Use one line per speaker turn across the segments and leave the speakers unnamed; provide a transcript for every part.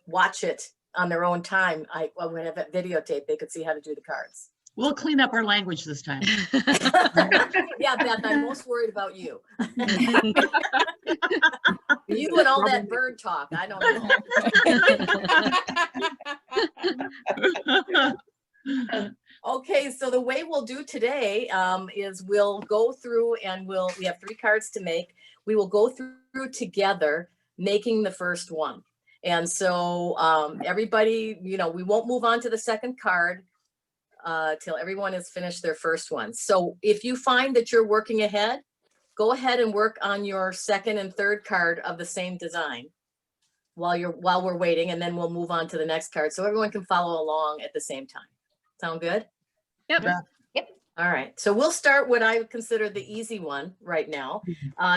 watch it on their own time, I would have it videotape. They could see how to do the cards.
We'll clean up our language this time.
Yeah, Beth, I'm most worried about you. You and all that bird talk. I don't know. Okay, so the way we'll do today is we'll go through and we have 3 cards to make. We will go through together making the first one. And so everybody, we won't move on to the second card till everyone has finished their first one. So if you find that you're working ahead, go ahead and work on your second and third card of the same design while we're waiting, and then we'll move on to the next card so everyone can follow along at the same time. Sound good?
Yep.
Yeah.
Yep.
All right, so we'll start what I would consider the easy one right now.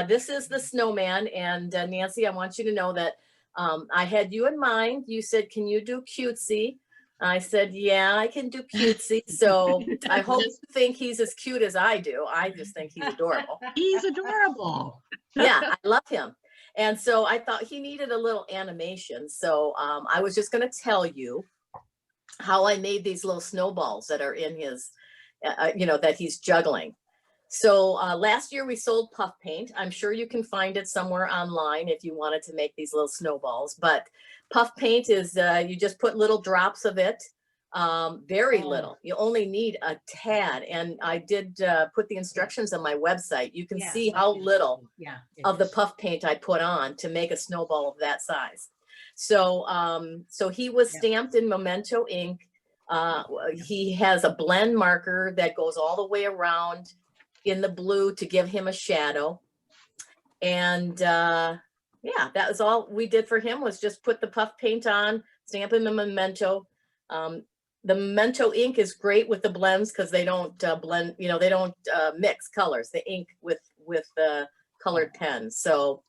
This is the snowman, and Nancy, I want you to know that I had you in mind. You said, can you do cutesy? I said, yeah, I can do cutesy. So I hope you think he's as cute as I do. I just think he's adorable.
He's adorable.
Yeah, I love him. And so I thought he needed a little animation. So I was just going to tell you how I made these little snowballs that are in his, that he's juggling. So last year we sold puff paint. I'm sure you can find it somewhere online if you wanted to make these little snowballs. But puff paint is, you just put little drops of it, very little. You only need a tad. And I did put the instructions on my website. You can see how little of the puff paint I put on to make a snowball of that size. So, so he was stamped in Memento ink. He has a blend marker that goes all the way around in the blue to give him a shadow. And yeah, that was all we did for him, was just put the puff paint on, stamp him in Memento. The Memento ink is great with the blends because they don't blend, they don't mix colors, the ink with the colored pens. So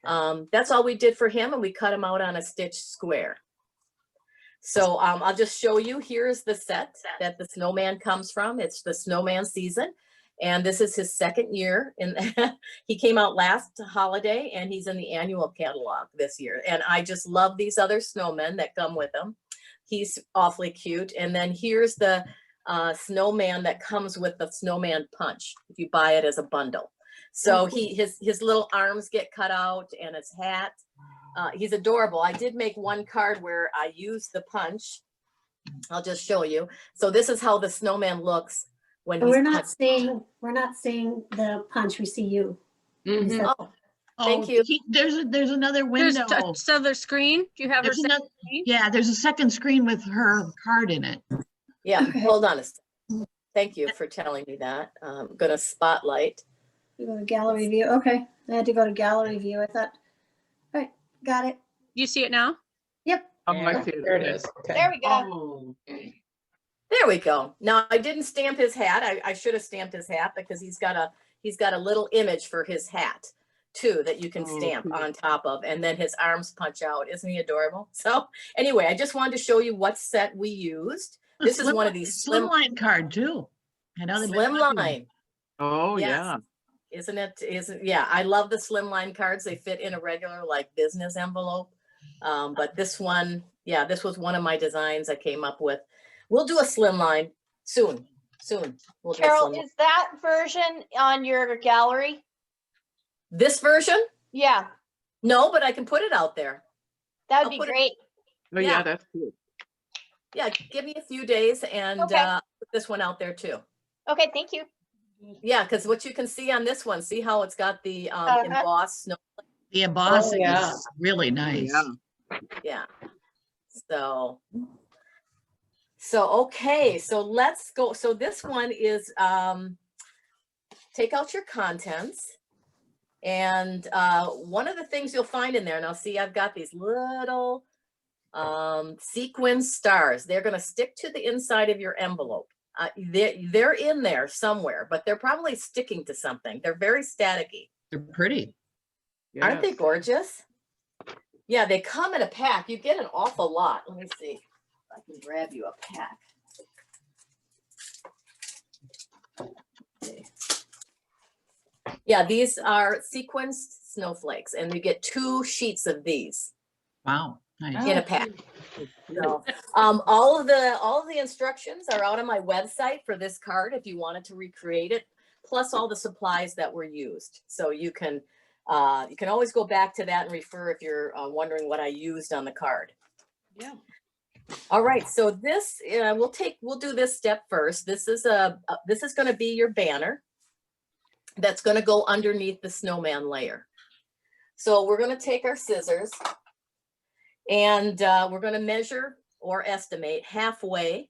that's all we did for him, and we cut him out on a stitch square. So I'll just show you. Here's the set that the snowman comes from. It's the snowman season. And this is his second year. And he came out last holiday, and he's in the annual catalog this year. And I just love these other snowmen that come with him. He's awfully cute. And then here's the snowman that comes with the snowman punch, if you buy it as a bundle. So his little arms get cut out, and his hat. He's adorable. I did make one card where I used the punch. I'll just show you. So this is how the snowman looks when he's
we're not seeing the punch. We see you.
Mm-hmm.
Oh, thank you.
There's another window.
There's another screen. Do you have
There's
her
another,
screen?
yeah, there's a second screen with her card in it.
Yeah,
Okay.
hold on a second. Thank you for telling me that. I'm going to spotlight.
You go to gallery view. Okay. I had to go to gallery view. I thought, all right, got it.
You see it now?
Yep.
There it is. Okay.
There we go.
Oh,
There we go. Now I didn't stamp his hat. I should have stamped his hat because he's got a little image for his hat too that you can stamp on top of, and then his arms punch out. Isn't he adorable? So anyway, I just wanted to show you what set we used. This is one of these
slimline card too. I know
slimline.
Oh,
Yes.
yeah.
Isn't it? Yeah, I love the slimline cards. They fit in a regular like business envelope. But this one, yeah, this was one of my designs I came up with. We'll do a slimline soon. We'll do a
Carol,
slimline.
is that version on your gallery?
This version?
Yeah,
No, but I can put it out there.
that
I'll
would be
put it-
great.
Oh,
Yeah.
yeah, that's good.
Yeah, give me a few days and
Okay.
put this one out there too.
Okay, thank you.
Yeah, because what you can see on this one, see how it's got the embossed snow.
The embossing
yeah.
is really nice.
Yeah.
Yeah. So okay, so let's go. So this one is take out your contents. And one of the things you'll find in there, now see, I've got these little sequin stars. They're going to stick to the inside of your envelope. They're in there somewhere, but they're probably sticking to something. They're very staticky.
They're pretty.
Aren't they
Yes.
gorgeous? Yeah, they come in a pack. You get an awful lot. Let me see if I can grab you a pack. Okay. Yeah, these are sequenced snowflakes, and you get 2 sheets of these.
Wow, nice.
in a pack. So, all of the instructions are out on my website for this card if you wanted to recreate it, plus all the supplies that were used. So you can always go back to that and refer if you're wondering what I used on the card.
Yeah.
All right, so this we'll do this step first. This is going to be your banner that's going to go underneath the snowman layer. So we're going to take our scissors and we're going to measure or estimate halfway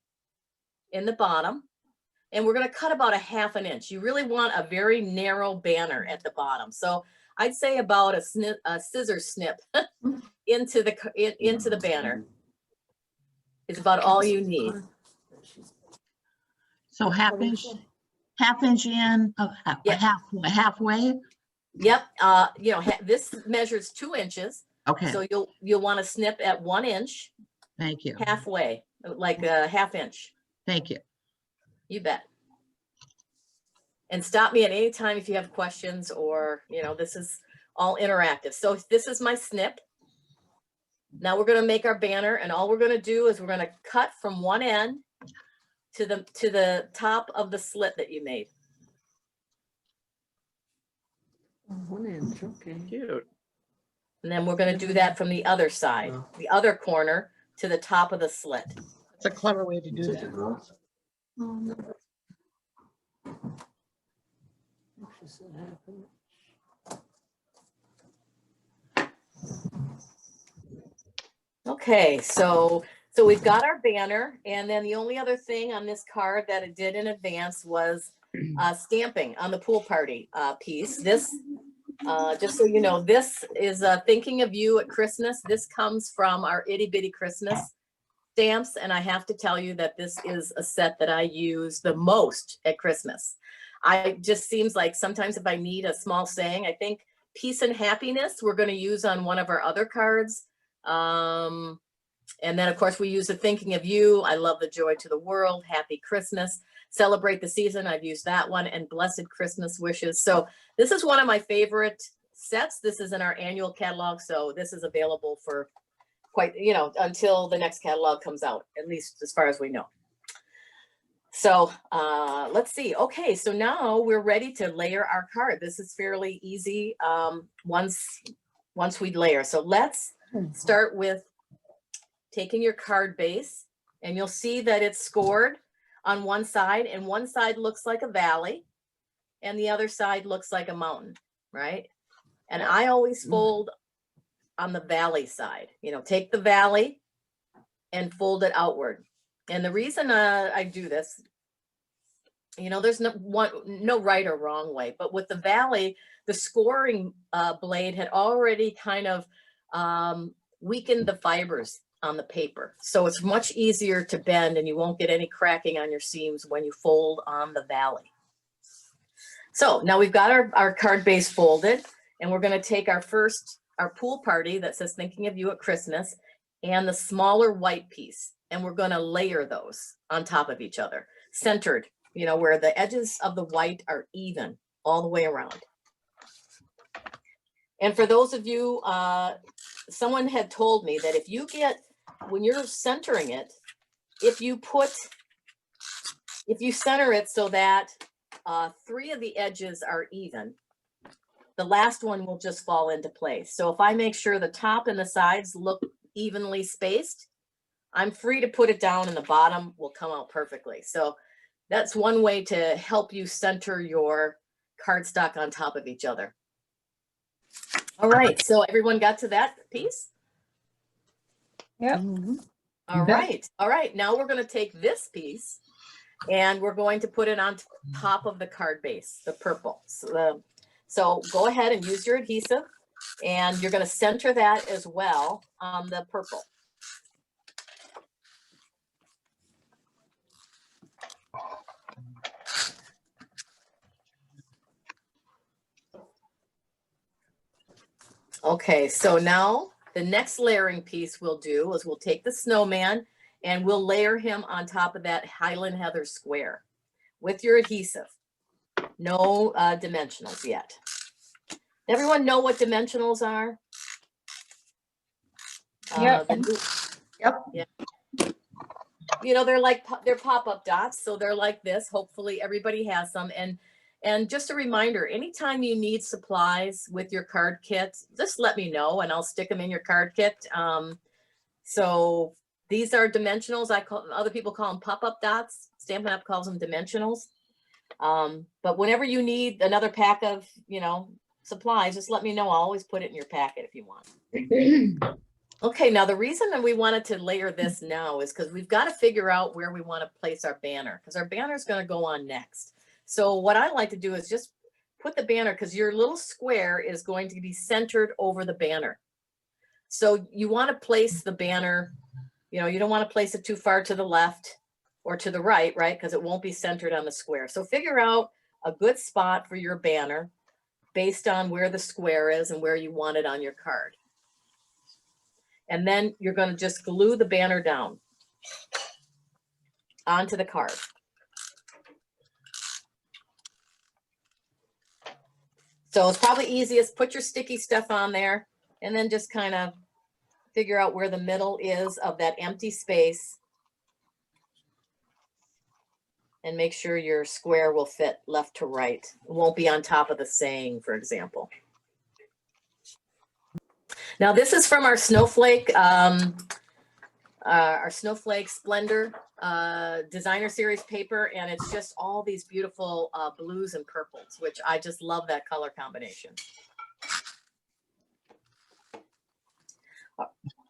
in the bottom, and we're going to cut about a 1/2 inch. You really want a very narrow banner at the bottom. So I'd say about a scissor snip into the banner is about all you need.
So half inch in,
Yeah.
halfway?
Yep, this measures 2 inches.
Okay,
So you'll want to snip at 1 inch
thank you.
halfway, like a 1/2 inch.
Thank you.
You bet. And stop me at any time if you have questions or, this is all interactive. So this is my snip. Now we're going to make our banner, and all we're going to do is we're going to cut from one end to the top of the slit that you made.
1 inch, okay.
Cute.
And then we're going to do that from the other side, the other corner to the top of the slit.
It's a clever way to do that. Okay, so we've got our banner, and then the only other thing on this card that it did in advance was stamping on the pool party piece. This, just so you know, this is Thinking of You at Christmas. This comes from our Itty Bitty Christmas stamps, and I have to tell you that this is a set that I use the most at Christmas. I just seems like sometimes if I need a small saying, I think peace and happiness we're going to use on one of our other cards. And then of course we use the Thinking of You. I love the joy to the world. Happy Christmas. Celebrate the season. I've used that one, and blessed Christmas wishes. So this is one of my favorite sets. This is in our annual catalog. So this is available for quite, until the next catalog comes out, at least as far as we know. So let's see. Okay, so now we're ready to layer our card. This is fairly easy once we layer. So let's start with taking your card base, and you'll see that it's scored on one side, and one side looks like a valley and the other side looks like a mountain, right? And I always fold on the valley side. Take the valley and fold it outward. And the reason I do this, there's no right or wrong way, but with the valley, the scoring blade had already kind of weakened the fibers on the paper. So it's much easier to bend, and you won't get any cracking on your seams when you fold on the valley. So now we've got our card base folded, and we're going to take our pool party that says Thinking of You at Christmas and the smaller white piece, and we're going to layer those on top of each other, centered, where the edges of the white are even all the way around. And for those of you, someone had told me that when you're centering it, if you center it so that 3 of the edges are even, the last one will just fall into place. So if I make sure the top and the sides look evenly spaced, I'm free to put it down, and the bottom will come out perfectly. So that's one way to help you center your cardstock on top of each other. All right, so everyone got to that piece?
Yep.
All right. Now we're going to take this piece and we're going to put it on top of the card base, the purple. So go ahead and use your adhesive, and you're going to center that as well on the purple. Okay, so now the next layering piece we'll do is we'll take the snowman and we'll layer him on top of that Highland Heather square with your adhesive. No dimensionals yet. Everyone know what dimensionals are?
Yep.
the new-
Yep.
you know, they're pop-up dots, so they're like this. Hopefully everybody has some. And just a reminder, anytime you need supplies with your card kit, just let me know and I'll stick them in your card kit. So these are dimensionals. Other people call them pop-up dots. Stampin' Up calls them dimensionals. But whenever you need another pack of, you know, supplies, just let me know. I'll always put it in your packet if you want. Okay, now the reason that we wanted to layer this now is because we've got to figure out where we want to place our banner, because our banner is going to go on next. So what I like to do is just put the banner, because your little square is going to be centered over the banner. So you want to place the banner, you know, you don't want to place it too far to the left or to the right, right? Because it won't be centered on the square. So figure out a good spot for your banner based on where the square is and where you want it on your card. And then you're going to just glue the banner down onto the card. So it's probably easiest, put your sticky stuff on there and then just kind of figure out where the middle is of that empty space. And make sure your square will fit left to right. It won't be on top of the saying, for example. Now this is from our Snowflake Splendor designer series paper, and it's just all these beautiful blues and purples, which I just love that color combination.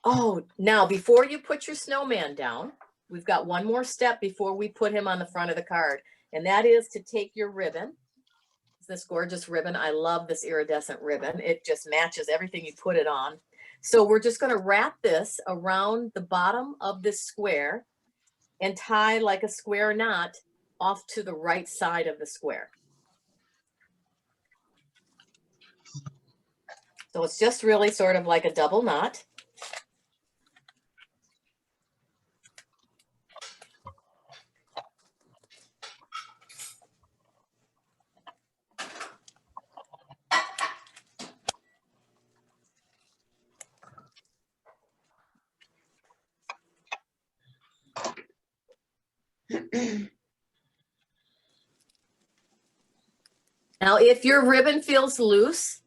Oh, now before you put your snowman down, we've got one more step before we put him on the front of the card, and that is to take your ribbon. This gorgeous ribbon. I love this iridescent ribbon. It just matches everything you put it on. So we're just going to wrap this around the bottom of this square and tie like a square knot off to the right side of the square. So it's just really sort of like a double knot. Now, if your ribbon feels loose,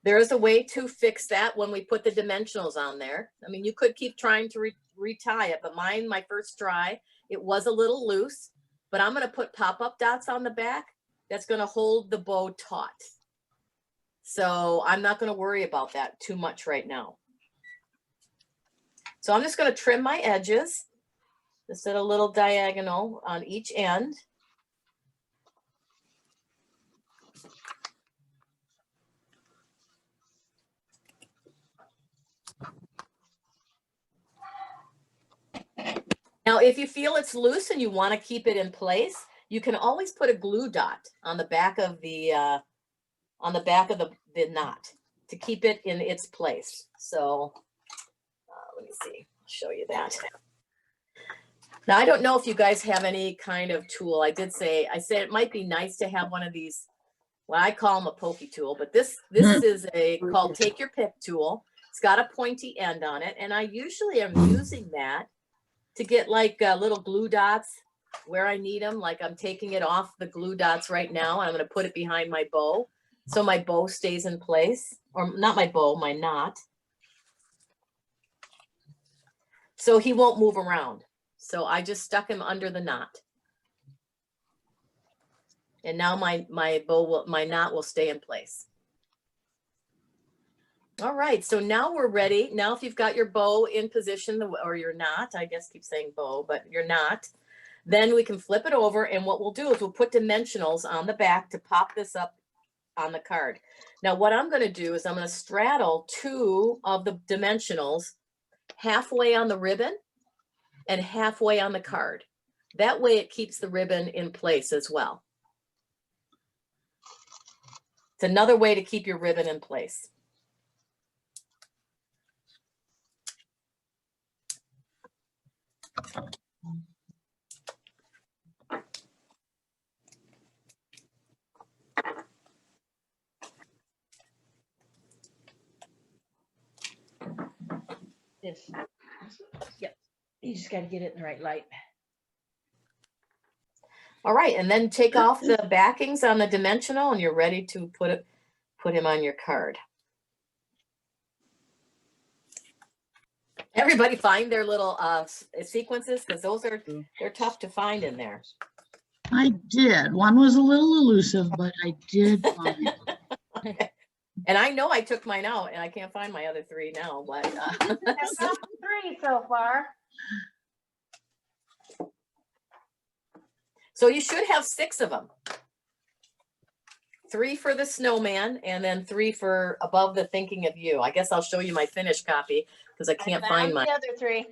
there is a way to fix that when we put the dimensionals on there. I mean, you could keep trying to retie it, but mine, my first try, it was a little loose, but I'm going to put pop-up dots on the back. That's going to hold the bow taut. So I'm not going to worry about that too much right now. So I'm just going to trim my edges, just at a little diagonal on each end. Now, if you feel it's loose and you want to keep it in place, you can always put a glue dot on the back of the knot to keep it in its place. So let me see, I'll show you that. Now, I don't know if you guys have any kind of tool. I said it might be nice to have one of these, well, I call them a pokey tool, but this is called Take Your Pick tool. It's got a pointy end on it, and I usually am using that to get like little glue dots where I need them. Like I'm taking it off the glue dots right now. I'm going to put it behind my bow so my bow stays in place, or not my bow, my knot. So he won't move around. So I just stuck him under the knot. And now my knot will stay in place. All right, so now we're ready. Now, if you've got your bow in position, or your knot, I guess keep saying bow, but your knot, then we can flip it over. And what we'll do is we'll put dimensionals on the back to pop this up on the card. Now, what I'm going to do is I'm going to straddle two of the dimensionals halfway on the ribbon and halfway on the card. That way it keeps the ribbon in place as well. It's another way to keep your ribbon in place.
This. Yep. You just got to get it in the right light.
All right, and then take off the backings on the dimensional and you're ready to put him on your card. Everybody find their little sequences because they're tough to find in there.
I did. One was a little elusive, but I did find it.
And I know I took mine out and I can't find my other 3 now, but
I've got 3 so far.
so you should have 6 of them. 3 for the snowman and then 3 for above the thinking of you. I guess I'll show you my finished copy because I can't find
found
mine.
the other 3.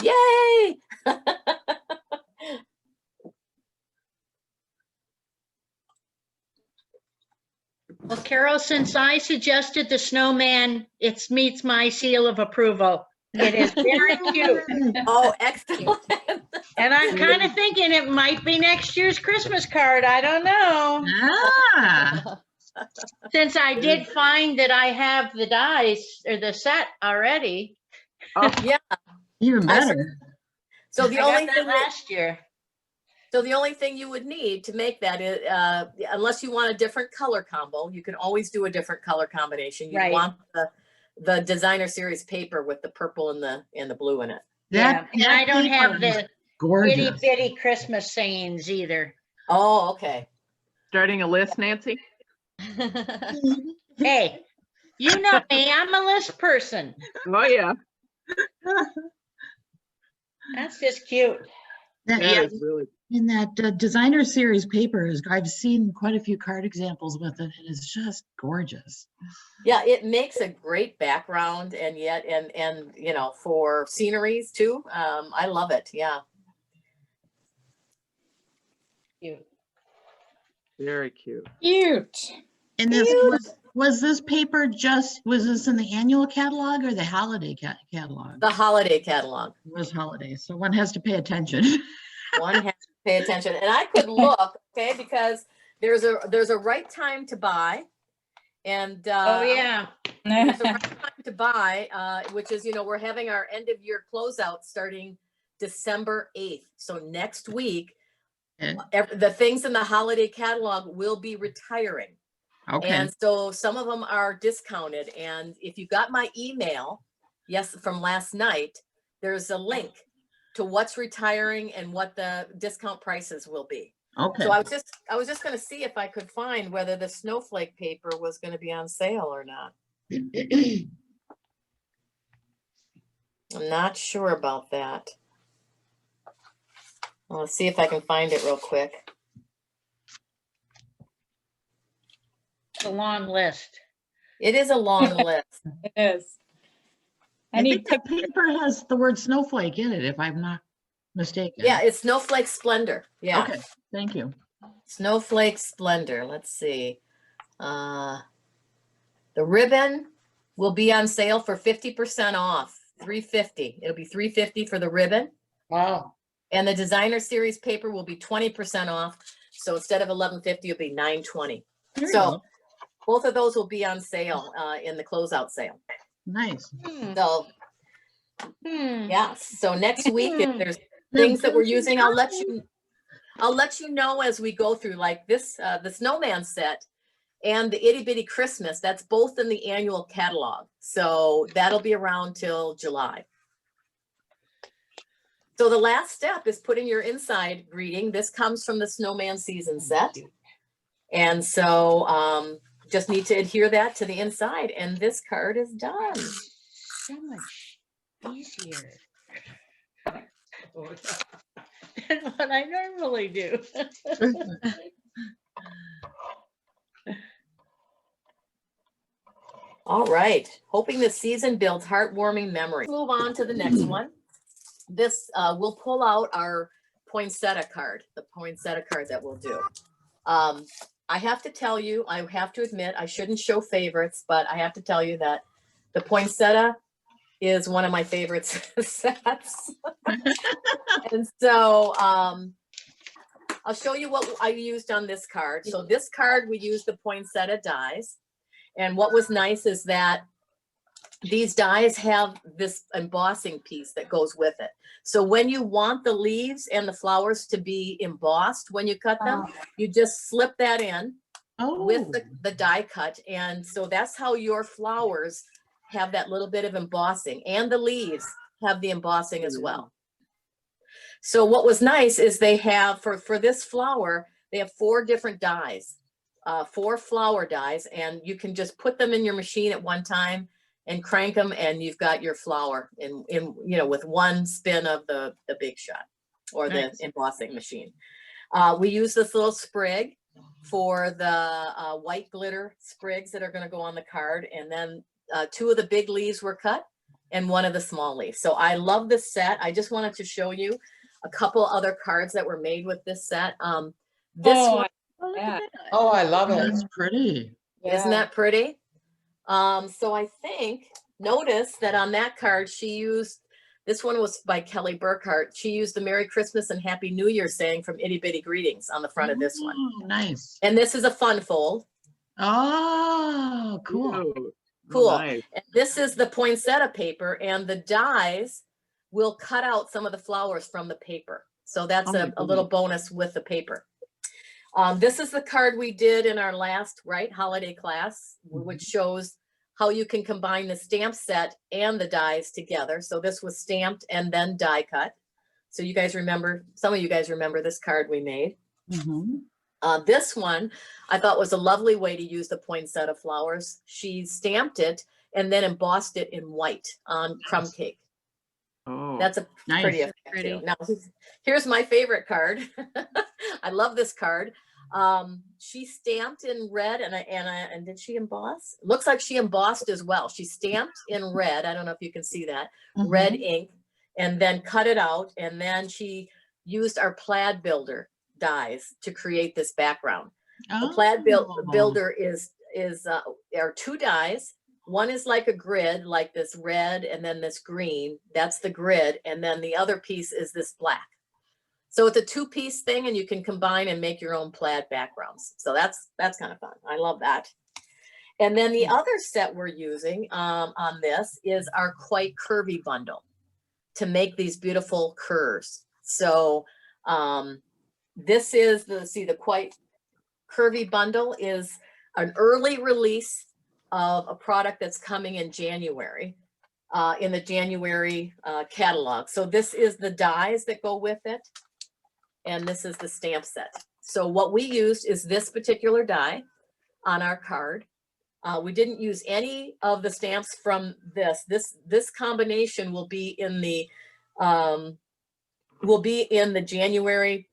Yay!
Well, Carol, since I suggested the snowman, it meets my seal of approval. It is very cute.
Oh, excellent.
And I'm kind of thinking it might be next year's Christmas card. I don't know.
Ah,
Since I did find that I have the dice or the set already.
even better.
So the
I
only
got
thing
that last year.
So the only thing you would need to make that is, unless you want a different color combo, you can always do a different color combination. You
Right.
want the designer series paper with the purple and the blue in it.
Yeah, and I don't
paper
have
is
the itty
gorgeous.
bitty Christmas sayings either.
Oh, okay.
Starting a list, Nancy?
Hey, you know me, I'm a list person.
Oh, yeah.
That's just cute.
That-
That
yeah,
is really,
in that designer series paper, I've seen quite a few card examples with it, and it's just gorgeous.
Yeah, it makes a great background and yet, and you know, for sceneries too. I love it. Yeah.
Cute.
very cute.
Cute.
And this was this paper was this in the annual catalog or the holiday catalog?
The holiday catalog.
It was holiday, so one has to pay attention.
One has to pay attention. And I could look, okay, because there's a right time to buy. And
Oh, yeah.
there's a right time to buy, which is, you know, we're having our end of year closeout starting December 8th. So next week,
Okay.
the things in the holiday catalog will be retiring.
Okay,
And so some of them are discounted. And if you got my email, yes, from last night, there's a link to what's retiring and what the discount prices will be.
okay.
So I was just going to see if I could find whether the snowflake paper was going to be on sale or not. I'm not sure about that. I'll see if I can find it real quick.
It's a long list.
It is a long list.
It is.
I think the paper has the word snowflake in it, if I'm not mistaken.
Yeah, it's Snowflake Splendor. Yeah.
Okay, thank you.
Snowflake Splendor. Let's see. The ribbon will be on sale for 50% off, $350. It'll be $350 for the ribbon.
Wow.
And the designer series paper will be 20% off. So instead of $11.50, it'll be $9.20.
There you
So
go.
both of those will be on sale in the closeout sale.
Nice.
So
Hmm.
yeah, so next week, if there's things that we're using, I'll let you know as we go through, like this, the snowman set and the itty bitty Christmas. That's both in the annual catalog. So that'll be around till July. So the last step is putting your inside greeting. This comes from the snowman season set. And so just need to adhere that to the inside and this card is done.
So much easier than what I normally do.
All right, hoping the season builds heartwarming memories. Move on to the next one. This, we'll pull out our poinsettia card, the poinsettia card that we'll do. I have to tell you, I have to admit, I shouldn't show favorites, but I have to tell you that the poinsettia is one of my favorite sets. And so I'll show you what I used on this card. So this card, we used the poinsettia dies. And what was nice is that
these dies have this embossing piece that goes with it. So when you want the leaves and the flowers to be embossed, when you cut them, you just slip that in with
Oh,
the die cut. And so that's how your flowers have that little bit of embossing, and the leaves have the embossing as well. So what was nice is they have, for this flower, they have 4 different dies, 4 flower dies, and you can just put them in your machine at one time and crank them, and you've got your flower in with one spin of the Big Shot or the
Nice.
embossing machine. We use this little sprig for the white glitter sprigs that are going to go on the card, and then 2 of the big leaves were cut and 1 of the small leaves. So I love this set. I just wanted to show you a couple other cards that were made with this set. This one,
Oh, I love it.
that's pretty.
isn't that pretty? So I think, notice that on that card, she used, this one was by Kelly Burkhart. She used the Merry Christmas and Happy New Year saying from Itty Bitty Greetings on the front of this one.
Oh, nice.
And this is a fun fold.
Oh, cool.
Ooh,
Cool.
nice.
And this is the poinsettia paper, and the dies will cut out some of the flowers from the paper. So that's
Oh my
a little bonus with the paper. This is the card we did in our last holiday class, which shows how you can combine the stamp set and the dies together. So this was stamped and then die cut. So you guys remember, some of you guys remember this card we made.
Mhm.
This one I thought was a lovely way to use the poinsettia flowers. She stamped it and then embossed it in white on crumb cake.
Oh,
That's a
Nice.
pretty effect
Pretty.
too. Now, here's my favorite card. I love this card. She stamped in red, and did she emboss? Looks like she embossed as well. She stamped in red. I don't know if you can see that red ink, and then cut it out. And then she used our plaid builder dies to create this background. The plaid
Oh.
builder is are 2 dies. One is like a grid, like this red, and then this green. That's the grid, and then the other piece is this black. So it's a 2-piece thing, and you can combine and make your own plaid backgrounds. So that's kind of fun. I love that. And then the other set we're using on this is our Quite Curvy bundle to make these beautiful curves. So this is the Quite Curvy bundle is an early release of a product that's coming in January, in the January catalog. So this is the dies that go with it, and this is the stamp set. So what we used is this particular die on our card. We didn't use any of the stamps from this. This combination will be in the January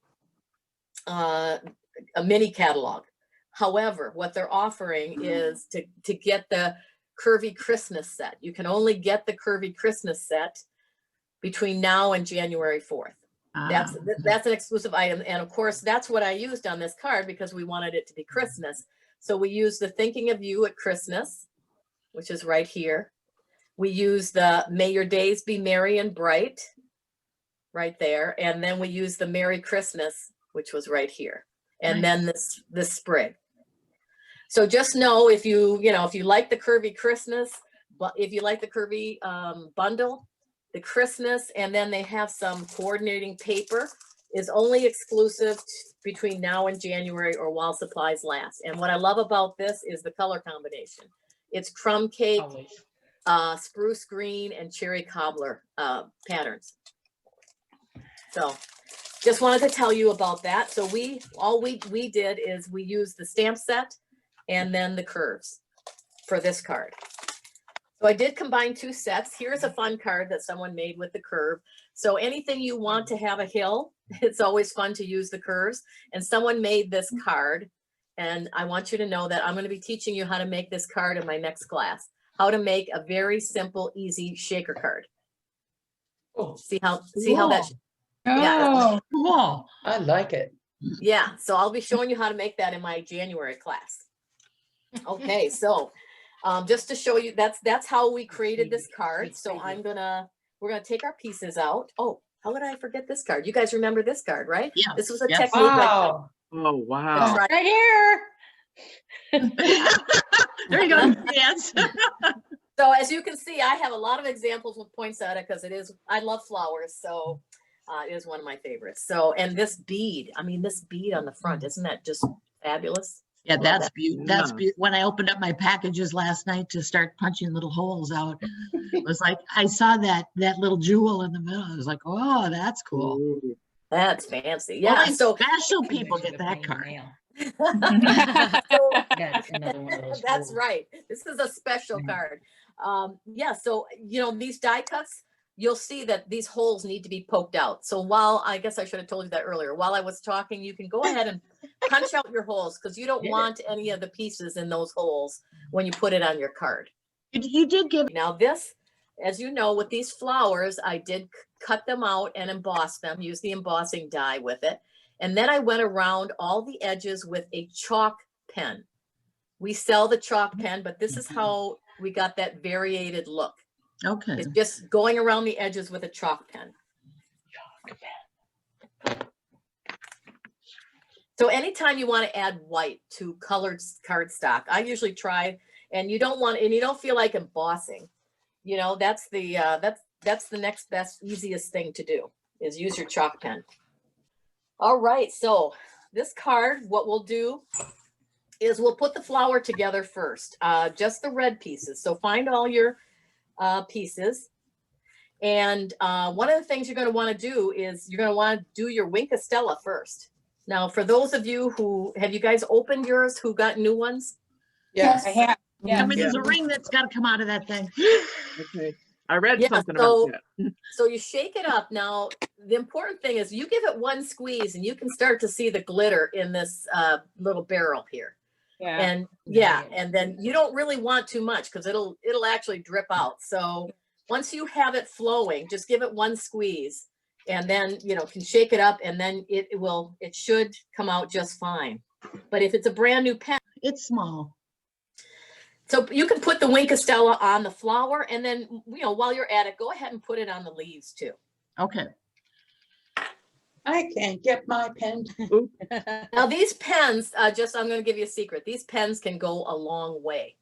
a mini catalog. However, what they're offering is to get the Curvy Christmas set. You can only get the Curvy Christmas set between now and January 4th. That's an exclusive item. And of course, that's what I used on this card because we wanted it to be Christmas. So we used the Thinking of You at Christmas, which is right here. We use the May Your Days Be Merry and Bright, right there. And then we use the Merry Christmas, which was right here. And then this sprig. So just know if you like the Curvy Christmas, but if you like the Curvy bundle, the Christmas, and then they have some coordinating paper is only exclusive between now and January or while supplies last. And what I love about this is the color combination. It's crumb cake, spruce green, and cherry cobbler patterns. So just wanted to tell you about that. So all we did is we used the stamp set and then the curves for this card. So I did combine 2 sets. Here's a fun card that someone made with the curve. So anything you want to have a hill, it's always fun to use the curves. And someone made this card. And I want you to know that I'm going to be teaching you how to make this card in my next class. How to make a very simple, easy shaker card.
Oh,
See how that,
Oh,
Cool.
I like it.
yeah. So I'll be showing you how to make that in my January class. Okay, so just to show you, that's how we created this card. So we're gonna take our pieces out. Oh, how did I forget this card? You guys remember this card, right?
Yeah.
This was a
Yes.
technique.
Wow.
oh, wow.
Right.
Right here.
There you go. Dance.
So as you can see, I have a lot of examples with poinsettia because I love flowers. So it is one of my favorites. So, and this bead, I mean, this bead on the front, isn't that just fabulous?
Yeah,
Love
that's
that.
beautiful. That's beautiful. When I opened up my packages last night to start punching little holes out, it was like, I saw that little jewel in the middle. I was like, oh, that's cool.
Ooh.
That's fancy. Yeah.
Only
So,
special people get that card.
so
Got another one of those
that's
holes.
right. This is a special
Yeah.
card. Yeah. So, these die cuts, you'll see that these holes need to be poked out. So I guess I should have told you that earlier. While I was talking, you can go ahead and punch out your holes because you don't
Yeah.
want any of the pieces in those holes when you put it on your card.
You did give,
Now this, as you know, with these flowers, I did cut them out and emboss them, use the embossing die with it. And then I went around all the edges with a chalk pen. We sell the chalk pen, but this is how we got that variated look.
okay.
It's just going around the edges with a chalk pen. So anytime you want to add white to colored cardstock, I usually try, and you don't feel like embossing. That's the next best, easiest thing to do is use your chalk pen. All right, so this card, what we'll do is we'll put the flower together first, just the red pieces. So find all your pieces. And one of the things you're going to want to do is you're going to want to do your Wink of Stella first. Now, for those of you have you guys opened yours who got new ones?
Yes.
I have,
I mean,
yeah.
there's a ring that's got to come out of that thing.
Okay. I read
Yeah,
something
so-
about that.
So you shake it up. Now, the important thing is you give it one squeeze and you can start to see the glitter in this little barrel here.
Yeah.
And yeah, and then you don't really want too much because it'll actually drip out. So once you have it flowing, just give it one squeeze and then, can shake it up and then it should come out just fine. But if it's a brand new pen,
It's small.
so you can put the Wink of Stella on the flower and then, while you're at it, go ahead and put it on the leaves too.
Okay.
I can't get my pen.
Now these pens, I'm going to give you a secret. These pens can go a long way.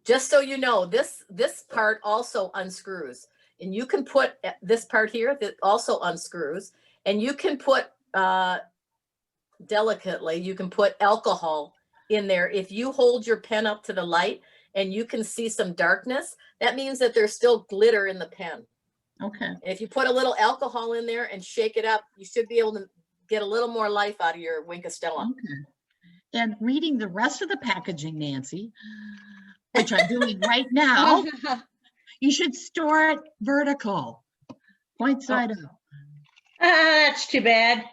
Just so you know, this part also unscrews, and you can put this part here that also unscrews, and you can put delicately, you can put alcohol in there. If you hold your pen up to the light and you can see some darkness, that means that there's still glitter in the pen.
Okay.
And if you put a little alcohol in there and shake it up, you should be able to get a little more life out of your Wink of Stella.
Okay. And reading the rest of the packaging, Nancy, which I'm doing right now, you should store it vertical, point side up.
That's too bad.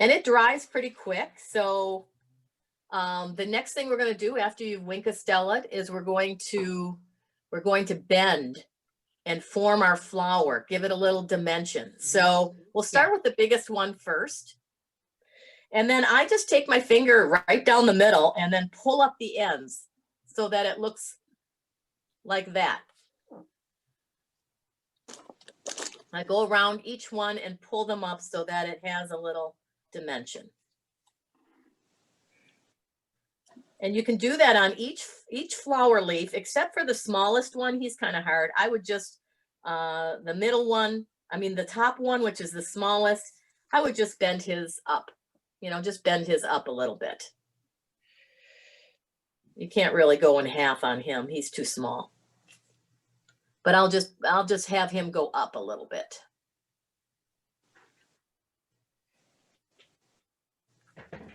And it dries pretty quick. So the next thing we're going to do after you've Wink of Stella is we're going to bend and form our flower, give it a little dimension. So we'll start with the biggest one first. And then I just take my finger right down the middle and then pull up the ends so that it looks like that. I go around each one and pull them up so that it has a little dimension. And you can do that on each flower leaf, except for the smallest one. He's kind of hard. I would just, the middle one, the top one, which is the smallest, I would just bend his up, just bend his up a little bit. You can't really go in half on him. He's too small. But I'll just have him go up a little bit.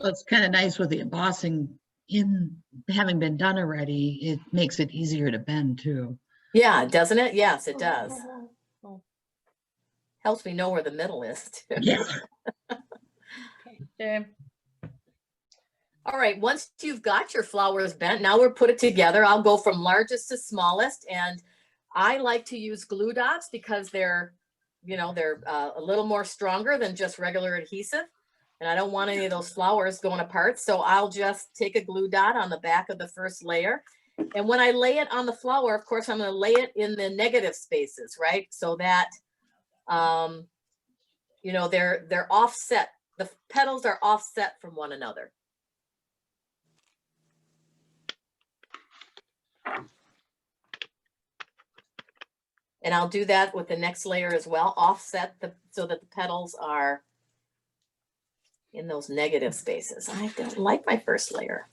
Well, it's kind of nice with the embossing having been done already. It makes it easier to bend too.
Yeah, doesn't it? Yes, it does. Helps me know where the middle is too.
Yeah.
Okay.
All right, once you've got your flowers bent, now we'll put it together. I'll go from largest to smallest, and I like to use glue dots because they're a little more stronger than just regular adhesive. And I don't want any of those flowers going apart. So I'll just take a glue dot on the back of the first layer. And when I lay it on the flower, of course, I'm going to lay it in the negative spaces, right? So that, they're offset. The petals are offset from one another. And I'll do that with the next layer as well, offset so that the petals are in those negative spaces. I don't like my first layer.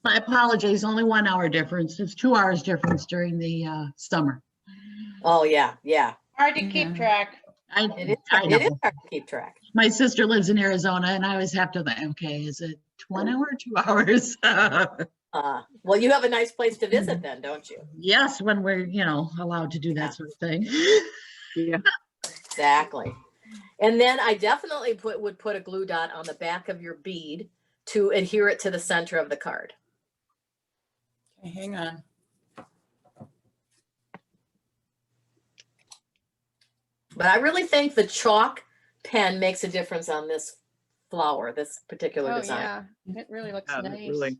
My apologies, only 1 hour difference. It's 2 hours difference during the summer.
Oh, yeah, yeah.
Hard to keep track.
I
It is
know.
hard to keep track.
My sister lives in Arizona and I always have to think, okay, is it 1 hour or 2 hours?
Well, you have a nice place to visit then, don't you?
Yes, when we're, allowed to do
Yeah.
that sort of thing.
Yeah.
Exactly. And then I definitely would put a glue dot on the back of your bead to adhere it to the center of the card.
Okay, hang on.
But I really think the chalk pen makes a difference on this flower, this particular
Oh,
design.
yeah. It really looks
Yeah,
nice.
really.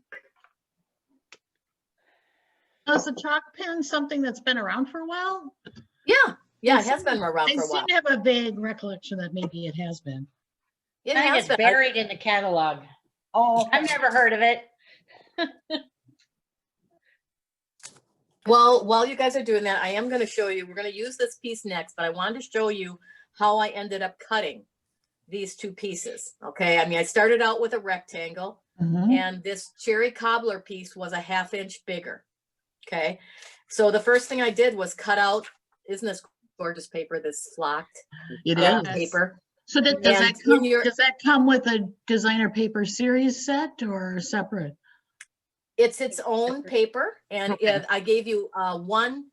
Is the chalk pen something that's been around for a while?
Yeah, yeah, it
They
has been around
I
for a
seem
while.
to have a vague recollection that maybe it has been.
It
I think
has
it's
been.
buried in the catalog.
Oh,
I've never heard of it.
Well, while you guys are doing that, I am going to show you, we're going to use this piece next, but I wanted to show you how I ended up cutting these two pieces. Okay, I mean, I started out with a rectangle
Mhm.
and this cherry cobbler piece was a 1/2 inch bigger. Okay, so the first thing I did was cut out, isn't this gorgeous paper, this flocked
It
Yeah.
is.
paper?
So does
And
that come with a designer paper series set or separate?
It's its own paper, and
Okay.
I gave you one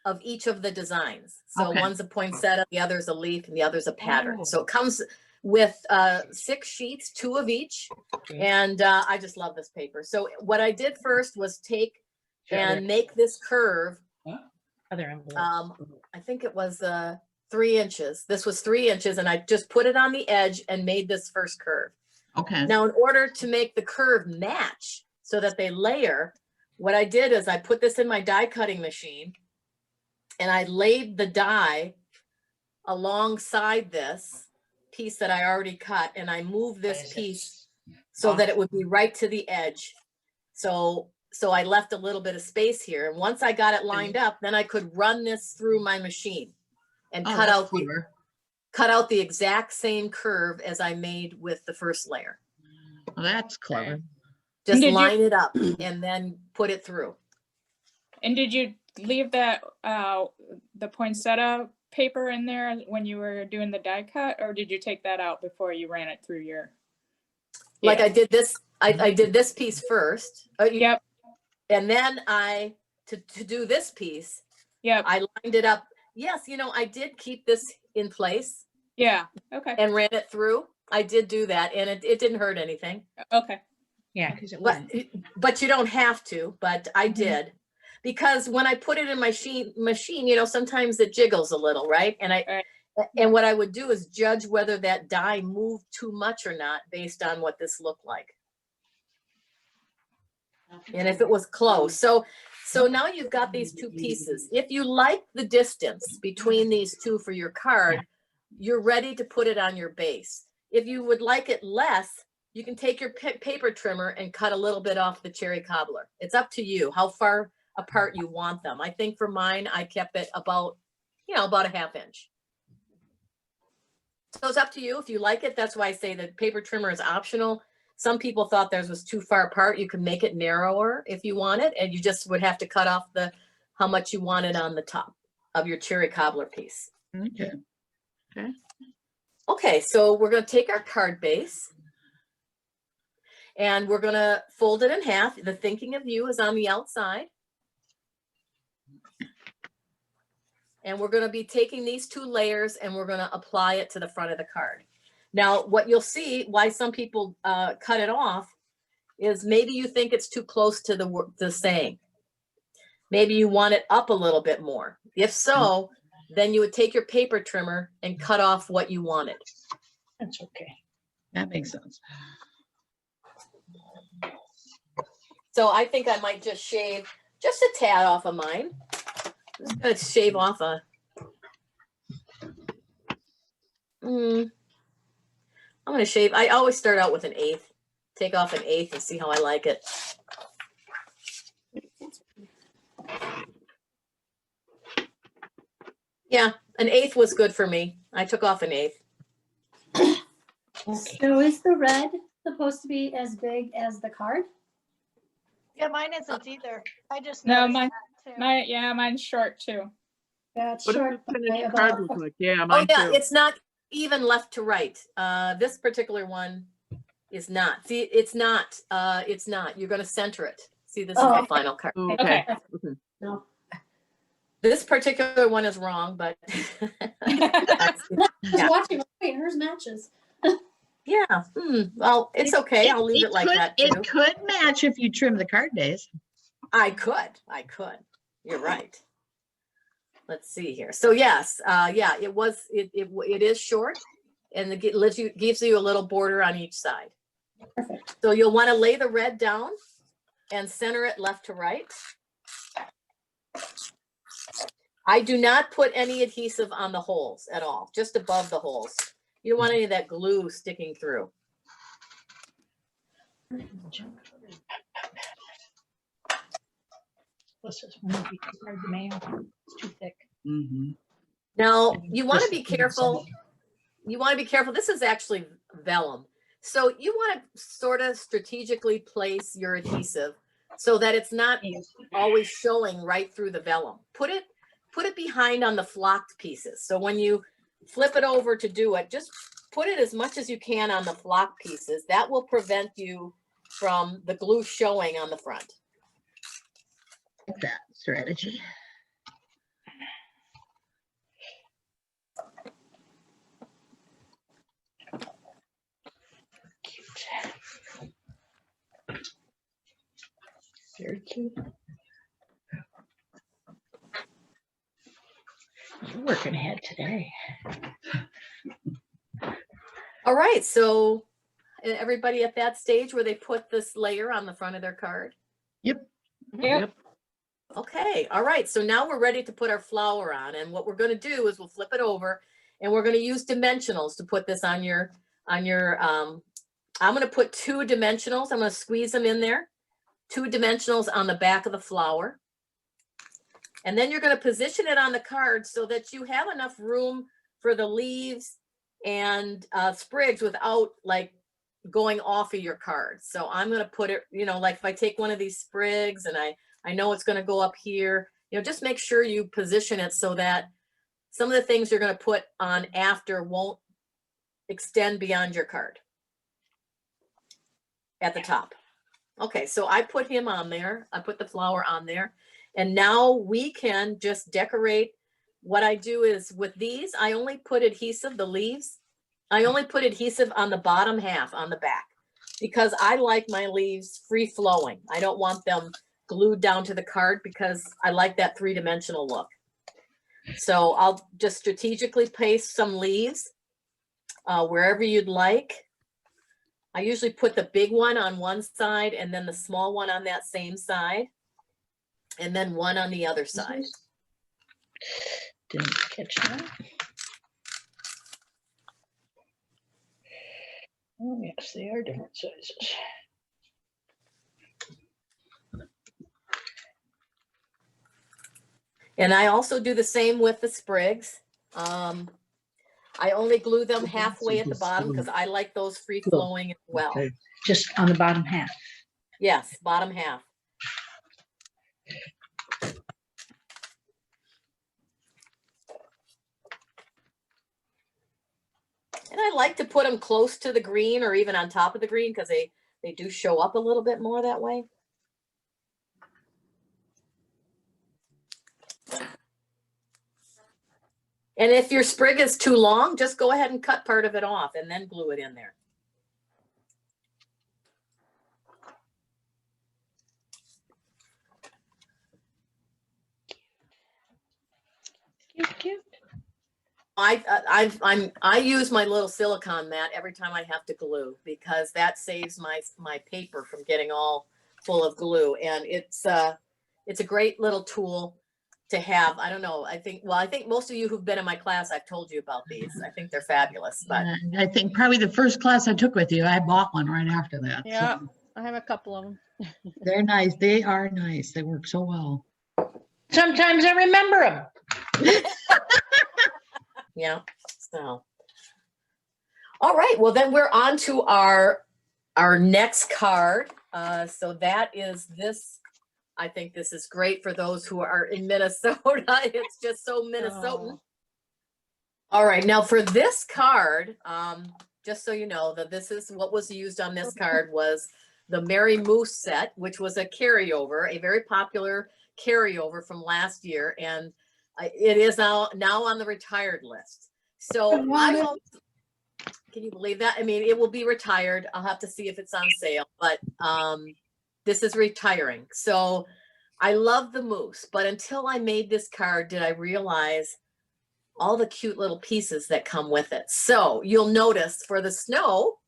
of each of the designs. So
Okay.
one's a poinsettia, the other's a leaf, and the other's a pattern.
Oh.
So it comes with 6 sheets, 2 of each, and I just love this paper. So what I did first was take and make this curve.
Other envelope.
I think it was 3 inches. This was 3 inches, and I just put it on the edge and made this first curve.
Okay.
Now, in order to make the curve match so that they layer, what I did is I put this in my die cutting machine and I laid the die alongside this piece that I already cut, and I moved this piece so that it would be right to the edge. So I left a little bit of space here. And once I got it lined up, then I could run this through my machine and
Oh,
cut
that's
out
clever.
the exact same curve as I made with the first layer.
Well, that's clever.
Just
Did you-
line it up and then put it through.
And did you leave that, the poinsettia paper in there when you were doing the die cut, or did you take that out before you ran it through your?
Like
Yeah.
I did this, I did this piece first.
Yep,
And then to do this piece,
yep,
I lined it up. Yes, I did keep this in place
yeah, okay,
and ran it through. I did do that, and it didn't hurt anything.
okay.
Yeah, because it
But,
wouldn't.
but you don't have to, but I
Mhm.
did. Because when I put it in my machine, sometimes it jiggles a little, right? And what I would do is judge whether that die moved too much or not based on what this looked like. And if it was close. So now you've got these two pieces. If you like the distance between these two for your card, you're ready to put it on your base. If you would like it less, you can take your paper trimmer and cut a little bit off the cherry cobbler. It's up to you how far apart you want them. I think for mine, I kept it about a 1/2 inch. So it's up to you if you like it. That's why I say the paper trimmer is optional. Some people thought theirs was too far apart. You can make it narrower if you want it, and you just would have to cut off how much you wanted on the top of your cherry cobbler piece.
Okay.
Okay, so we're going to take our card base and we're going to fold it in half. The thinking of you is on the outside. And we're going to be taking these 2 layers and we're going to apply it to the front of the card. Now, what you'll see, why some people cut it off, is maybe you think it's too close to the saying. Maybe you want it up a little bit more. If so, then you would take your paper trimmer and cut off what you wanted.
That's okay.
That makes sense.
So I think I might just shave just a tad off of mine. Just gonna shave off I'm gonna shave. I always start out with 1/8. Take off 1/8 and see how I like it. Yeah, an eighth was good for me. I took off an eighth.
So is the red supposed to be as big as the card?
Yeah, mine isn't either. I just
No,
noticed that too.
mine's short too.
Yeah, it's
What does
short.
the
by
finished card
about-
look like? Yeah,
Oh
mine
yeah,
too.
it's not even left to right. This particular one is not. See, it's not. It's not. You're gonna center it. See, this is
Oh,
the
okay.
final card.
Okay.
No.
This particular one is wrong, but
I was
Yeah.
watching, wait, hers matches.
yeah. Well, it's okay. I'll leave it like
could-
that too.
It could match if you trim the card days.
I could. You're right. Let's see here. So yes, yeah, it is short, and it gives you a little border on each side.
Perfect.
So you'll want to lay the red down and center it left to right. I do not put any adhesive on the holes at all, just above the holes. You don't want any of that glue sticking through.
This is one of the hard to mail. It's too thick.
Mhm.
Now, you want to
Just
be
looking at
careful.
something.
You want to be careful. This is actually vellum. So you want to sort of strategically place your adhesive so that it's not always showing right through the vellum. Put it behind on the flocked pieces. So when you flip it over to do it, just put it as much as you can on the flocked pieces. That will prevent you from the glue showing on the front.
Like that strategy. Very cute. You're working ahead today.
All right, so everybody at that stage where they put this layer on the front of their card?
Yep.
Yep.
Okay, all right, so now we're ready to put our flower on, and what we're gonna do is we'll flip it over, and we're gonna use dimensionals to put this on your, I'm gonna put 2 dimensionals, I'm gonna squeeze them in there. 2 dimensionals on the back of the flower. And then you're gonna position it on the card so that you have enough room for the leaves and sprigs without like going off of your card. So I'm gonna put it, like if I take one of these sprigs and I know it's gonna go up here, just make sure you position it so that some of the things you're gonna put on after won't extend beyond your card at the top. Okay, so I put him on there. I put the flower on there. And now we can just decorate. What I do is with these, I only put adhesive, the leaves. I only put adhesive on the bottom half, on the back, because I like my leaves free flowing. I don't want them glued down to the card because I like that 3-dimensional look. So I'll just strategically place some leaves wherever you'd like. I usually put the big one on one side and then the small one on that same side. And then one on the other side.
Didn't catch that. Oh, yes, they are different sizes.
And I also do the same with the sprigs. I only glue them halfway at the bottom because I like those free flowing as well.
Okay.
Just on the bottom half.
Yes, bottom half. And I like to put them close to the green or even on top of the green because they do show up a little bit more that way. And if your sprig is too long, just go ahead and cut part of it off and then glue it in there.
Cute, cute.
I use my little silicone mat every time I have to glue because that saves my paper from getting all full of glue. And it's a great little tool to have. I don't know. I think most of you who've been in my class, I've told you about these. I think they're fabulous, but
And I think probably the first class I took with you, I bought one right after that. so
Yeah. I have a couple of them.
They're nice. They are nice. They work so well.
Sometimes I remember them.
Yeah, so. All right, well then we're on to our next card. So that is this. I think this is great for those who are in Minnesota. It's just so Minnesotan.
Oh.
All right, now for this card, just so you know that this is what was used on this card was the Merry Moose set, which was a carryover, a very popular carryover from last year, and it is now on the retired list. So
I want
I
it.
hope, can you believe that? I mean, it will be retired. I'll have to see if it's on sale, but this is retiring. So I love the moose, but until I made this card, did I realize all the cute little pieces that come with it. So you'll notice for the snow,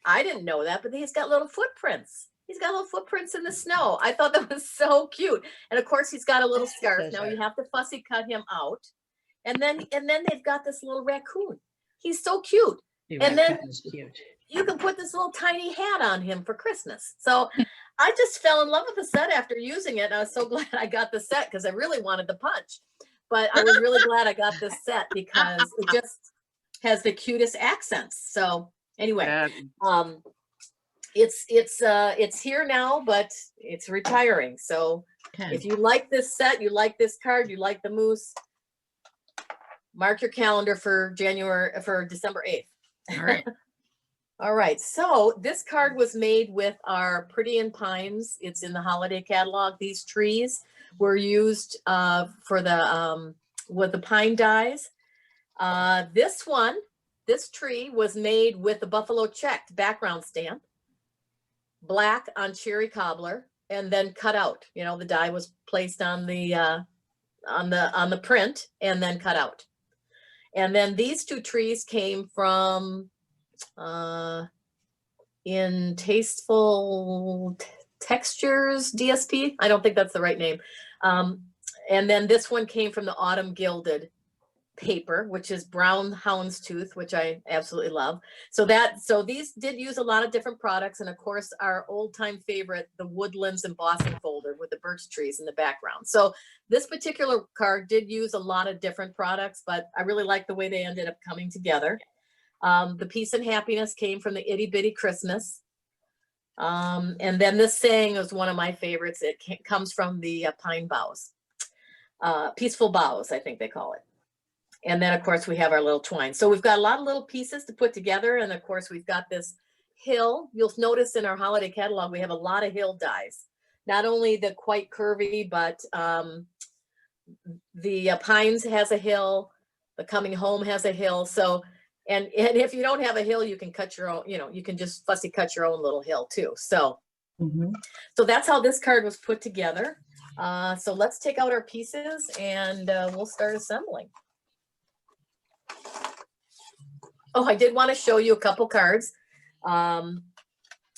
I didn't know that, but he's got little footprints. He's got little footprints in the snow. I thought that was so cute. And of course he's got a little scarf. Now you have to fussy cut him out. And then they've got this little raccoon. He's so cute. And then you can put this little tiny hat on him for Christmas. So I just fell in love with the set after using it. And I was so glad I got the set because I really wanted the punch. But I was really glad I got this set because it just has the cutest accents. So anyway,
Yeah.
it's here now, but it's retiring. So
Okay.
if you like this set, you like this card, you like the moose, mark your calendar for December 8th.
All right.
All right, so this card was made with our Pretty in Pines. It's in the holiday catalog. These trees were used for the with the pine dyes. This tree was made with the buffalo checked background stamp, black on cherry cobbler, and then cut out. You know, the dye was placed on the print and then cut out. And then these two trees came from in Tasteful Textures DSP. I don't think that's the right name. And then this one came from the Autumn Gilded paper, which is brown houndstooth, which I absolutely love. So these did use a lot of different products. And of course, our old time favorite, the Woodlands embossing folder with the birch trees in the background. So this particular card did use a lot of different products, but I really like the way they ended up coming together. The Peace and Happiness came from the Itty Bitty Christmas. And then this saying is one of my favorites. It comes from the pine boughs, Peaceful Boughs, I think they call it. And then of course we have our little twine. So we've got a lot of little pieces to put together. And of course we've got this hill. You'll notice in our holiday catalog, we have a lot of hill dies, not only the quite curvy, but the pines has a hill, the Coming Home has a hill. So, and if you don't have a hill, you can cut your own, you can just fussy cut your own little hill too. So, so that's how this card was put together. So let's take out our pieces and we'll start assembling. Oh, I did want to show you a couple cards.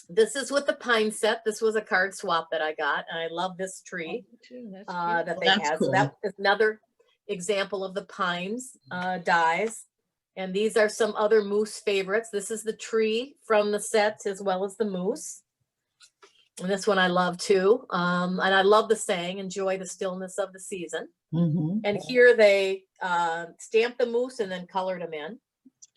This is with the pine set. This was a card swap that I got, and I love this tree that they
That's
had.
cool.
So that is another example of the pines dies. And these are some other moose favorites. This is the tree from the set as well as the moose. And this one I love too. And I love the saying, enjoy the stillness of the season. And here they stamped the moose and then colored them in.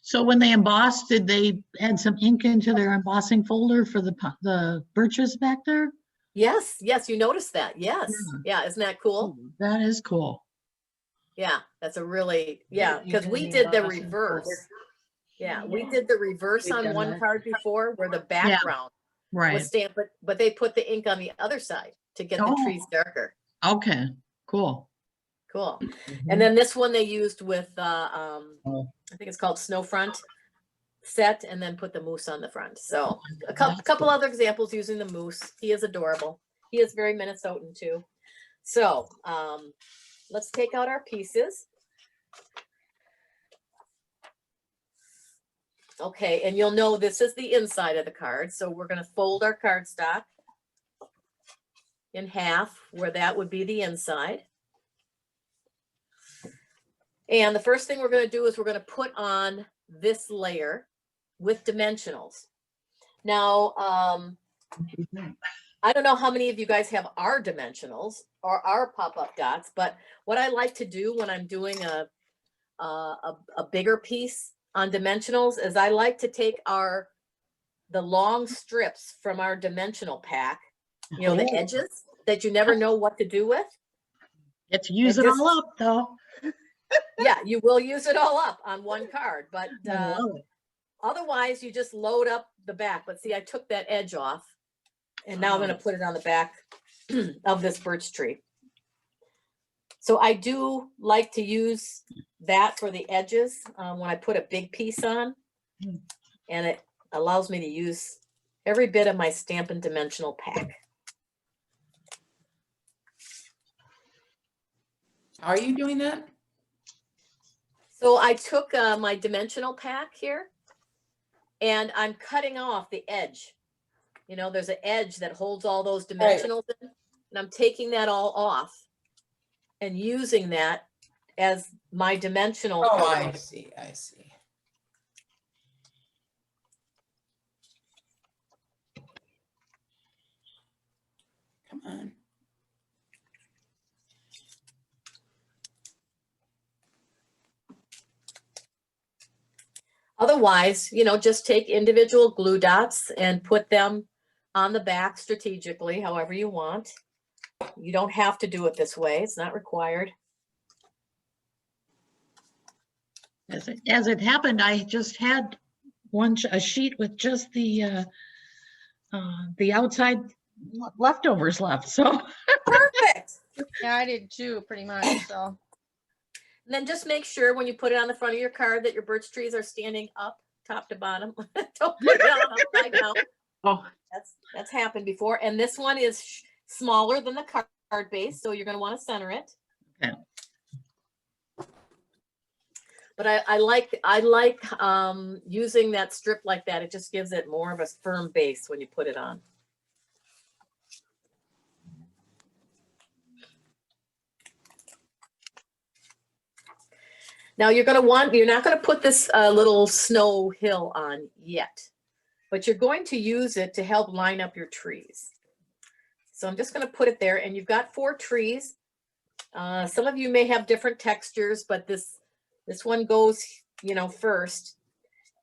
So when they embossed, did they add some ink into their embossing folder for the birches back there?
Yes, yes, you noticed that. Yes. Yeah, isn't that cool?
That is cool.
Yeah, that's a really, yeah,
You
because
did
we
the
did the
embossing
reverse.
folder.
Yeah, we did the reverse
We've
on
done
one
that.
card before where the background
Right.
was stamped, but they put the ink on the other side to get the
Oh.
trees darker.
Okay, cool.
Cool. And then this one they used with, I think it's called Snowfront set, and then put the moose on the front. So a couple other examples using the moose. He is adorable. He is very Minnesotan too. So let's take out our pieces. Okay, and you'll know this is the inside of the card. So we're going to fold our cardstock in half, where that would be the inside. And the first thing we're going to do is we're going to put on this layer with dimensionals. Now,
I don't know how many of you guys have our dimensionals or our pop-up dots, but what I like to do when I'm doing a bigger piece on dimensionals is I like to take the long strips from our dimensional pack, you know, the
Oh.
edges that you never know what to do with.
Let's use
And
it
just-
all up, though.
Yeah, you will use it all up on one card, but
I love it.
otherwise you just load up the back. But see, I took that edge off and now I'm gonna put it on the back of this birch tree. So I do like to use that for the edges when I put a big piece on.
Hmm.
And it allows me to use every bit of my Stampin' Dimensional pack.
How are you doing that?
So I took my dimensional pack here and I'm cutting off the edge. You know, there's an edge that holds all those dimensionals in, and I'm taking that all off and using that as my dimensional.
Oh,
color.
I see, I see. Come on.
Otherwise, you know, just take individual glue dots and put them on the back strategically, however you want. You don't have to do it this way. It's not required.
As it happened, I just had a sheet with just the outside leftovers left, so.
Perfect.
Yeah, I did too, pretty much, so.
And then just make sure when you put it on the front of your card that your birch trees are standing up, top to bottom. Don't put it on upside down.
Oh,
That's happened before. And this one is smaller than the card base, so you're going to want to center it.
Okay.
But I like using that strip like that. It just gives it more of a firm base when you put it on. Now you're not going to put this little snow hill on yet, but you're going to use it to help line up your trees. So I'm just going to put it there, and you've got 4 trees. Some of you may have different textures, but this one goes, you know, first.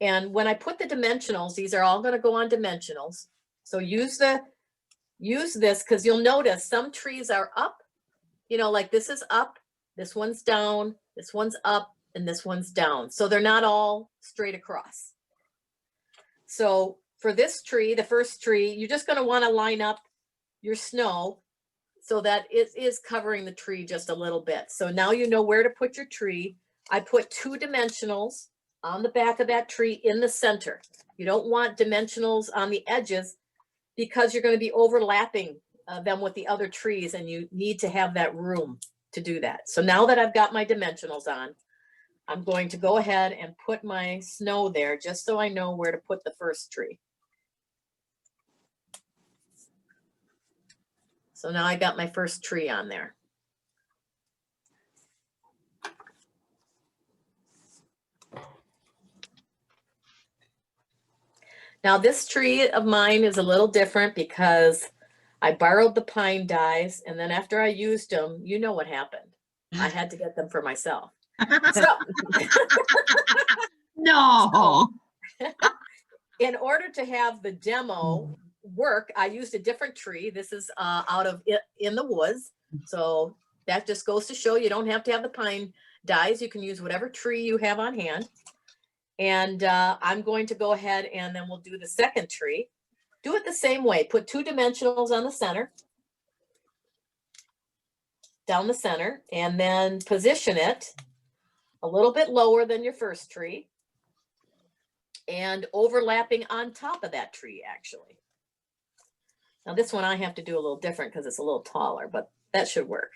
And when I put the dimensionals, these are all going to go on dimensionals. So use this because you'll notice some trees are up, you know, like this is up, this one's down, this one's up, and this one's down. So they're not all straight across. So for this tree, the first tree, you're just going to want to line up your snow so that it is covering the tree just a little bit. So now you know where to put your tree. I put 2 dimensionals on the back of that tree in the center. You don't want dimensionals on the edges because you're going to be overlapping them with the other trees, and you need to have that room to do that. So now that I've got my dimensionals on, I'm going to go ahead and put my snow there just so I know where to put the first tree. So now I got my first tree on there. Now this tree of mine is a little different because I borrowed the pine dies, and then after I used them, you know what happened. I had to get them for myself. So
No.
in order to have the demo work, I used a different tree. This is out of in the woods. So that just goes to show you don't have to have the pine dies. You can use whatever tree you have on hand. And I'm going to go ahead and then we'll do the second tree. Do it the same way. Put 2 dimensionals on the center, down the center, and then position it a little bit lower than your first tree and overlapping on top of that tree, actually. Now this one I have to do a little different because it's a little taller, but that should work.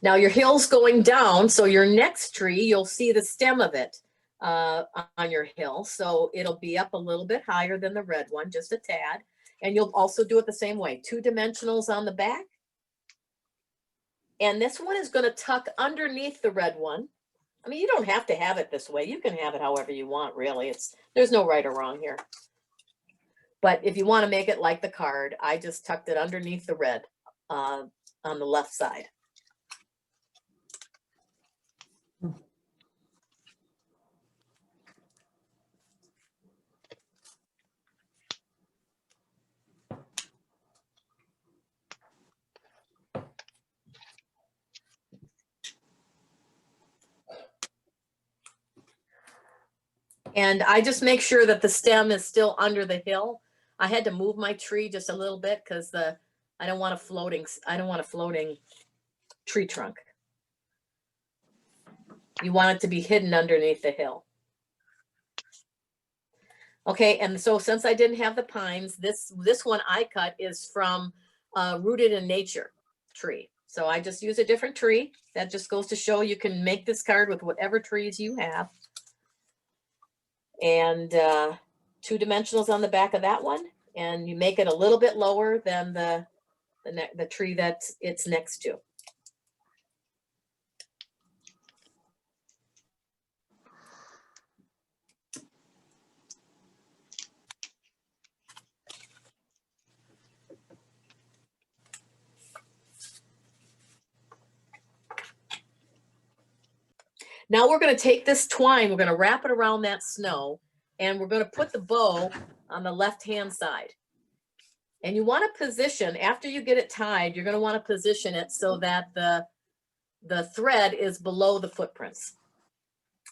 Now your hill's going down, so your next tree, you'll see the stem of it on your hill. So it'll be up a little bit higher than the red one, just a tad. And you'll also do it the same way, 2 dimensionals on the back. And this one is going to tuck underneath the red one. I mean, you don't have to have it this way. You can have it however you want, really. There's no right or wrong here. But if you want to make it like the card, I just tucked it underneath the red on the left side. And I just make sure that the stem is still under the hill. I had to move my tree just a little bit because I don't want a floating tree trunk. You want it to be hidden underneath the hill. Okay, and so since I didn't have the pines, this one I cut is from Rooted in Nature tree. So I just use a different tree. That just goes to show you can make this card with whatever trees you have. And 2 dimensionals on the back of that one, and you make it a little bit lower than the tree that it's next to. Now we're going to take this twine, we're going to wrap it around that snow, and we're going to put the bow on the left-hand side. And you want to position, after you get it tied, you're going to want to position it so that the thread is below the footprints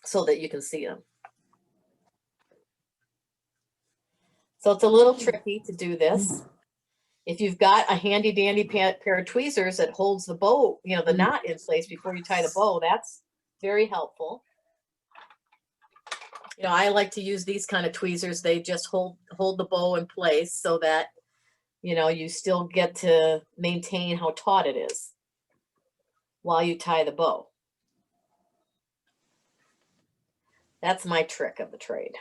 so that you can see them. So it's a little tricky to do this. If you've got a handy dandy pair of tweezers that holds the bow, you know, the knot in place before you tie the bow, that's very helpful. You know, I like to use these kind of tweezers. They just hold the bow in place so that, you know, you still get to maintain how taut it is while you tie the bow. That's my trick of the trade.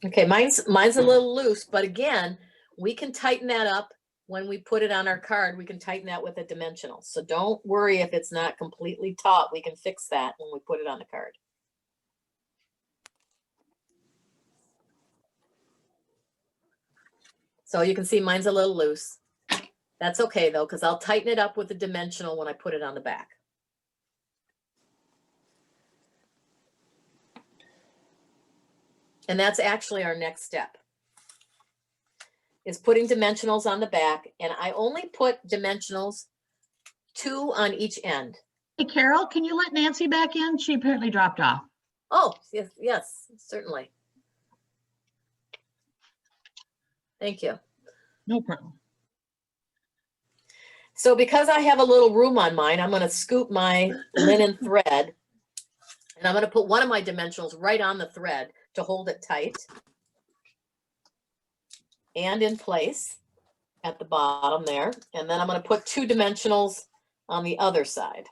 Okay, mine's a little loose, but again, we can tighten that up when we put it on our card. We can tighten that with a dimensional. So don't worry if it's not completely taut. We can fix that when we put it on the card. So you can see mine's a little loose. That's okay though, because I'll tighten it up with a dimensional when I put it on the back. And that's actually our next step, is putting dimensionals on the back. And I only put dimensionals 2 on each end.
Hey, Carol, can you let Nancy back in? She apparently dropped off.
Oh, yes, yes, certainly. Thank you.
No problem.
So because I have a little room on mine, I'm going to scoop my linen thread, and I'm going to put one of my dimensionals right on the thread to hold it tight and in place at the bottom there. And then I'm going to put 2 dimensionals on the other side.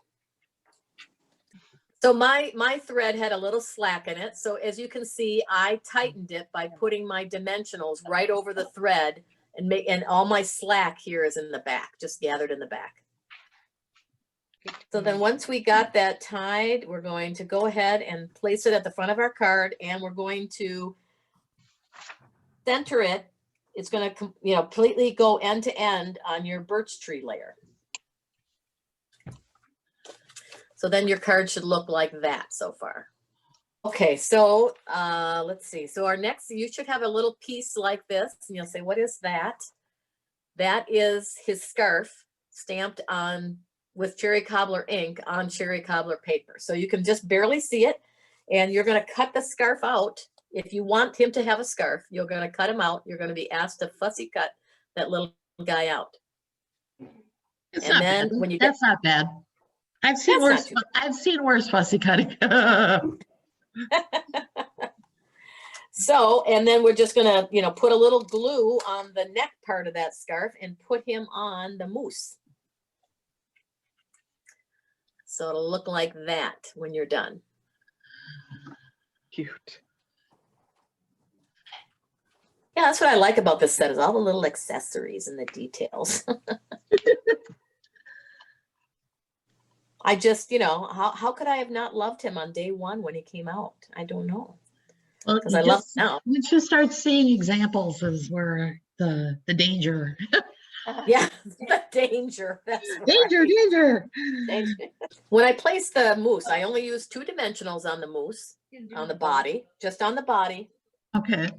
So my thread had a little slack in it. So as you can see, I tightened it by putting my dimensionals right over the thread, and all my slack here is in the back, just gathered in the back. So then once we got that tied, we're going to go ahead and place it at the front of our card, and we're going to center it. It's going to, you know, completely go end to end on your birch tree layer. So then your card should look like that so far. Okay, so let's see. So our next, you should have a little piece like this, and you'll say, what is that? That is his scarf stamped on with cherry cobbler ink on cherry cobbler paper. So you can just barely see it, and you're going to cut the scarf out. If you want him to have a scarf, you're going to cut him out. You're going to be asked to fussy cut that little guy out.
It's
And
not
then
bad.
when you get-
That's not bad. I've seen
That's not
worse.
too
I've seen worse fussy cutting.
So, and then we're just gonna, you know, put a little glue on the neck part of that scarf and put him on the moose. So it'll look like that when you're done.
Cute.
Yeah, that's what I like about this set is all the little accessories and the details. I just, you know, how could I have not loved him on day one when he came out? I don't know.
Well,
Because I love him now.
once you start seeing examples is where the danger,
Yeah, the danger. That's
danger,
right.
danger.
Danger. When I place the moose, I only use 2 dimensionals on the moose, on the body, just on the body.
Okay.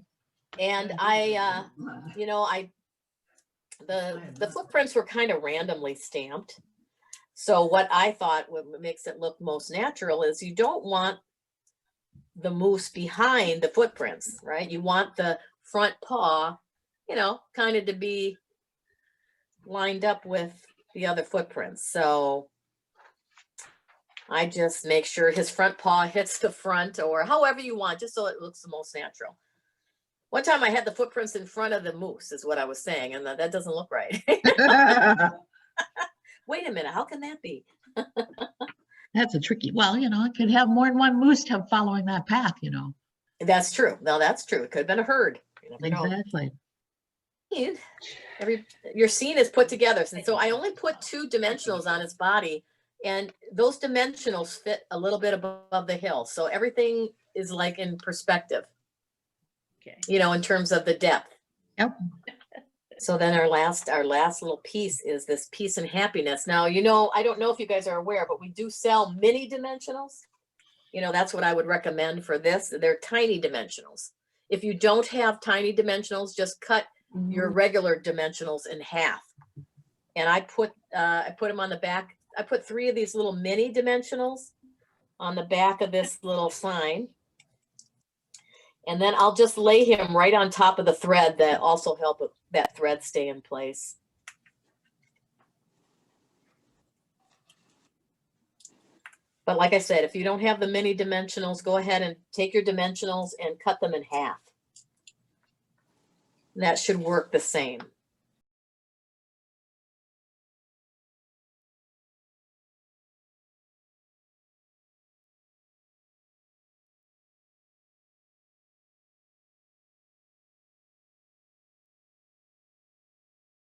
And I, you know, the footprints were kind of randomly stamped. So what I thought what makes it look most natural is you don't want the moose behind the footprints, right? You want the front paw, you know, kind of to be lined up with the other footprints. So I just make sure his front paw hits the front or however you want, just so it looks the most natural. One time I had the footprints in front of the moose is what I was saying, and that doesn't look right. Wait a minute, how can that be?
That's a tricky, well, you know, it could have more than one moose following that path, you know.
That's true. No, that's true. It could have been a herd. You never know.
Exactly.
Your scene is put together. And so I only put 2 dimensionals on his body, and those dimensionals fit a little bit above the hill. So everything is like in perspective,
Okay.
you know, in terms of the depth.
Yep.
So then our last little piece is this peace and happiness. Now, you know, I don't know if you guys are aware, but we do sell mini dimensionals. You know, that's what I would recommend for this. They're tiny dimensionals. If you don't have tiny dimensionals, just cut your regular dimensionals in half. And I put them on the back. I put 3 of these little mini dimensionals on the back of this little sign. And then I'll just lay him right on top of the thread that also help that thread stay in place. But like I said, if you don't have the mini dimensionals, go ahead and take your dimensionals and cut them in half. That should work the same.